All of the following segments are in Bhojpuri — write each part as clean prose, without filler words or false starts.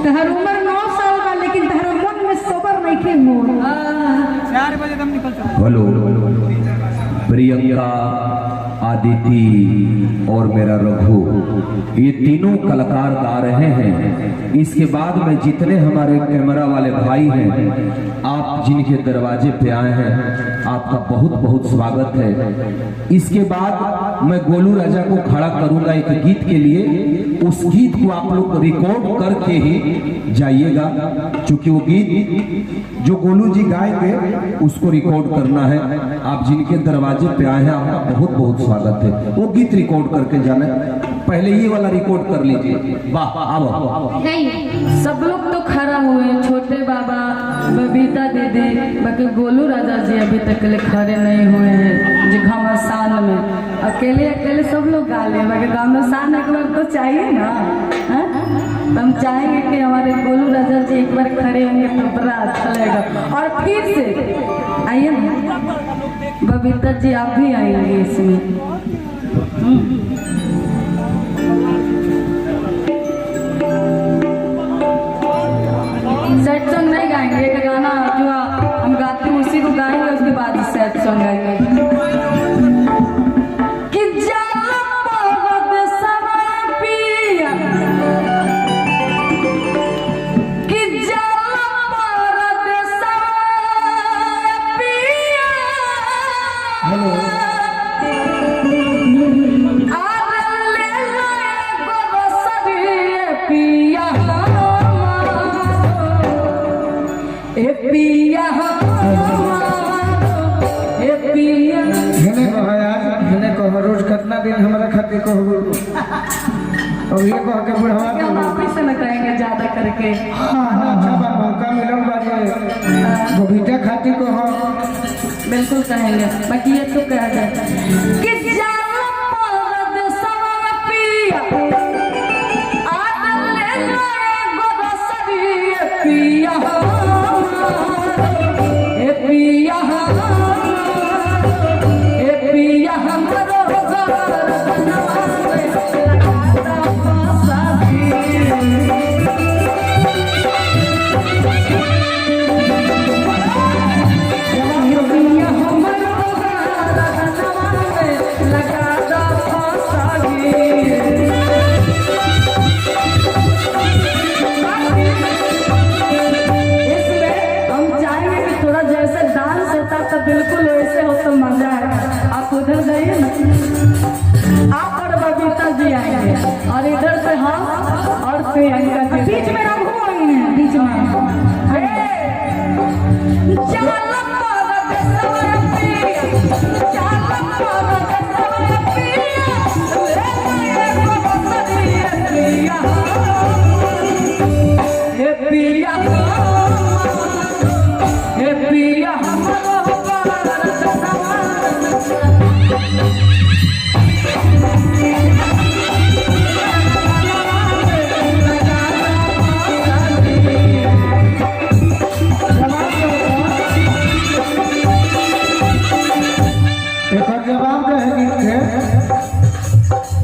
तहर उम्र 9 साल बा लेकिन तहर मन में सबर नहीं खे मोर। 4 बजे तुम निकल चलो। हेलो प्रियंका, आदिति और मेरा रघु, ये तीनों कलाकार गा रहे हैं। इसके बाद में जितने हमारे कैमरा वाले भाई हैं, आप जिनके दरवाजे पे आए हैं, आपका बहुत बहुत स्वागत है। इसके बाद मैं गोलू राजा को खड़ा करूंगा एक गीत के लिए। उस गीत को आप लोग रिकॉर्ड करके ही जाइएगा, क्योंकि वो गीत जो गोलू जी गाएंगे उसको रिकॉर्ड करना है। आप जिनके दरवाजे पे आए हैं, आपका बहुत बहुत स्वागत है। वो गीत रिकॉर्ड करके जाना, पहले ये वाला रिकॉर्ड कर लीजिए। वाह, आओ। नहीं, सब लोग तो खड़ा हुए, छोटे बाबा, बबीता दीदी, बाकी गोलू राजा जी अभी तक के लिए खड़े नहीं हुए हैं। जो घमासान में अकेले अकेले सब लोग गा ले, बाकी घमासान एक बार तो चाहिए ना। तो हम चाहेंगे कि हमारे गोलू राजा जी एक बार खड़े होंगे तो बड़ा अच्छा लगेगा। और फिर से आइए ना बबीता जी, आप भी आएंगे इसमें। सैड सॉन्ग नहीं गाएंगे, एक गाना जो हम गाते हैं उसी को गाएंगे, उसके बाद सैड सॉन्ग गाएंगे। रोज कितना दिन हमारा खाते को और ये कह के बुढ़वा हम ऑफिस में कहेंगे ज्यादा करके। अच्छा बात, मौका मिलम बाजे बबीता खाती को हम बिल्कुल कहेंगे। बाकी ये तो कहा जाता है कि बिल्कुल वैसे हो तो मजा है। आप उधर जाइए ना, आप और बबीता जी आएंगे और इधर से हम और प्रियंका जी, बीच में रघु आएंगे, बीच में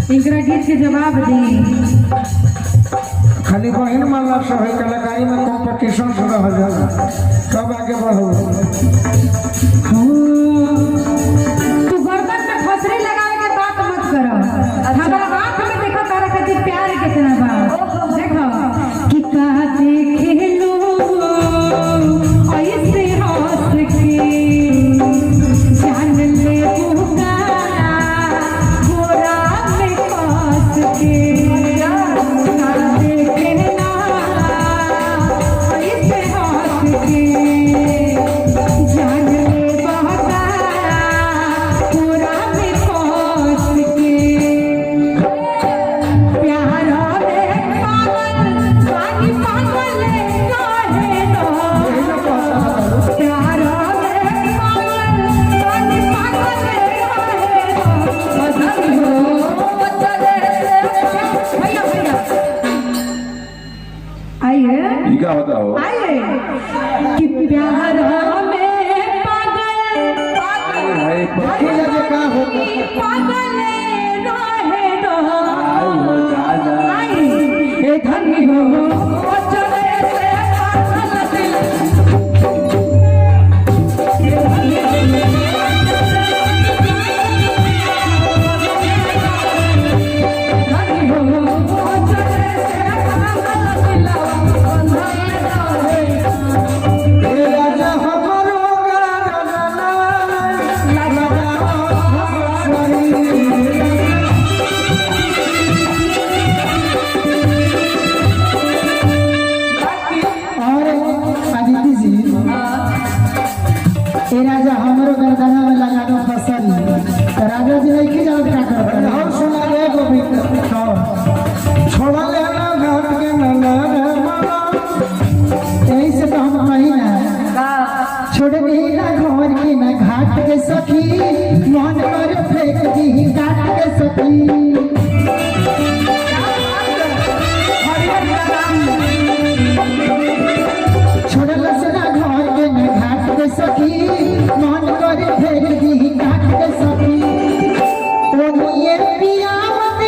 इनका गीत के जवाब दी। खाली बहन मानला सब है, कलाकारी में कंपटीशन शुरू हो जाला, कब आगे बढ़ो। तू गर्दन में फसरी लगावे के बात मत करो। हमारा आंख में देखो तारा के प्यार कितना बा। देखो कि का देखे लो ऐसे हंस के जान ले होगा गोरा में कस के। क्या होता हो कि प्यार में पागल पागल रहे दो धनी हो। सखी मन कर फेंक दी काट के सखी ओ ये पिया मत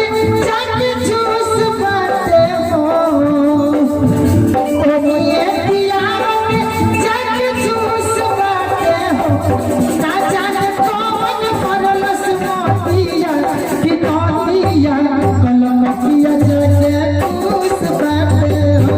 जाके चूस बाटे हो ओ ये पिया मत जाके चूस बाटे हो ना जाने कौन करलस मोतिया कि मोतिया कलमतिया जाके चूस बाटे हो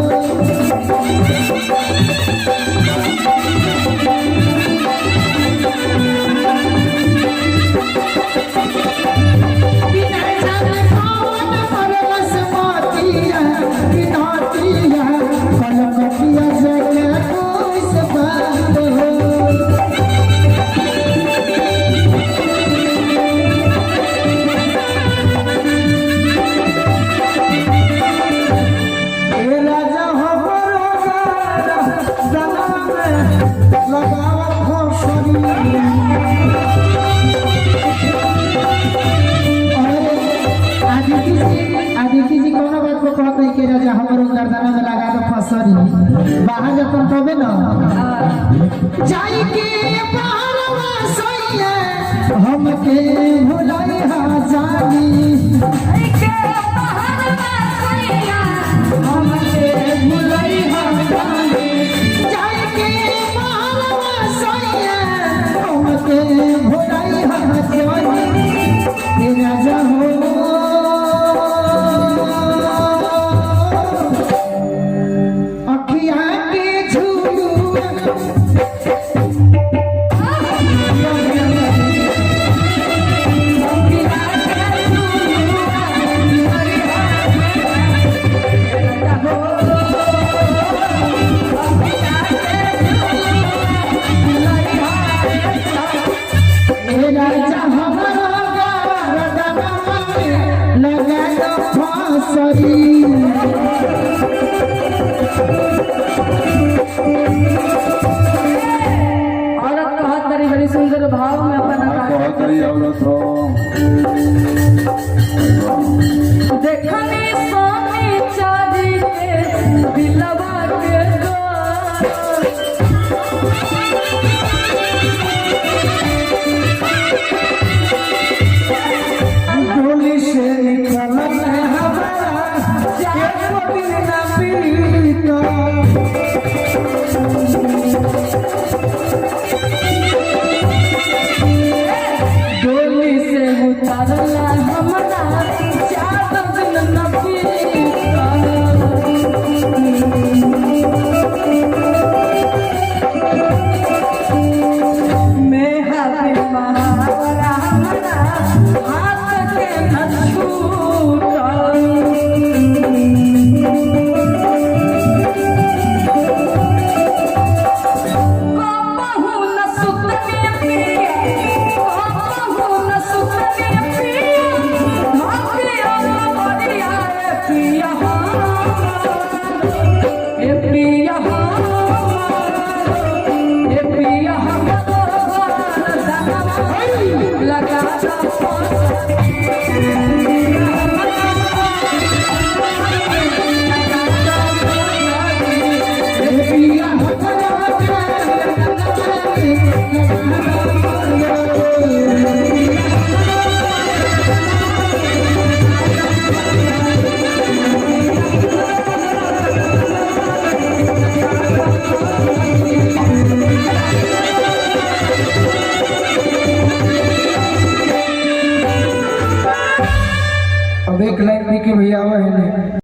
आदित्य जी कौन बात को कहते हैं कि राजा हमारो गर्दन में लगा दो फसरी बाहर जतन तबे न जाई के बाहरवा सोइए हमके भुलाई हा जानी के बाहरवा सोइए हमके भुलाई हा जानी जाई के बाहरवा सोइए हमके भुलाई हा जानी हे राजा हो औरत कहत बड़ी बड़ी सुंदर भाव में अपन देखनी सोनी चांदी के दिलवा के डोली से निकल हमारा एक दिन ना पीता डोली से उतारला हमरा चार दिन न पीता मैं हाथ महावरा हमरा हाथ के न छूटा अब एक लाइन देखिए भैया है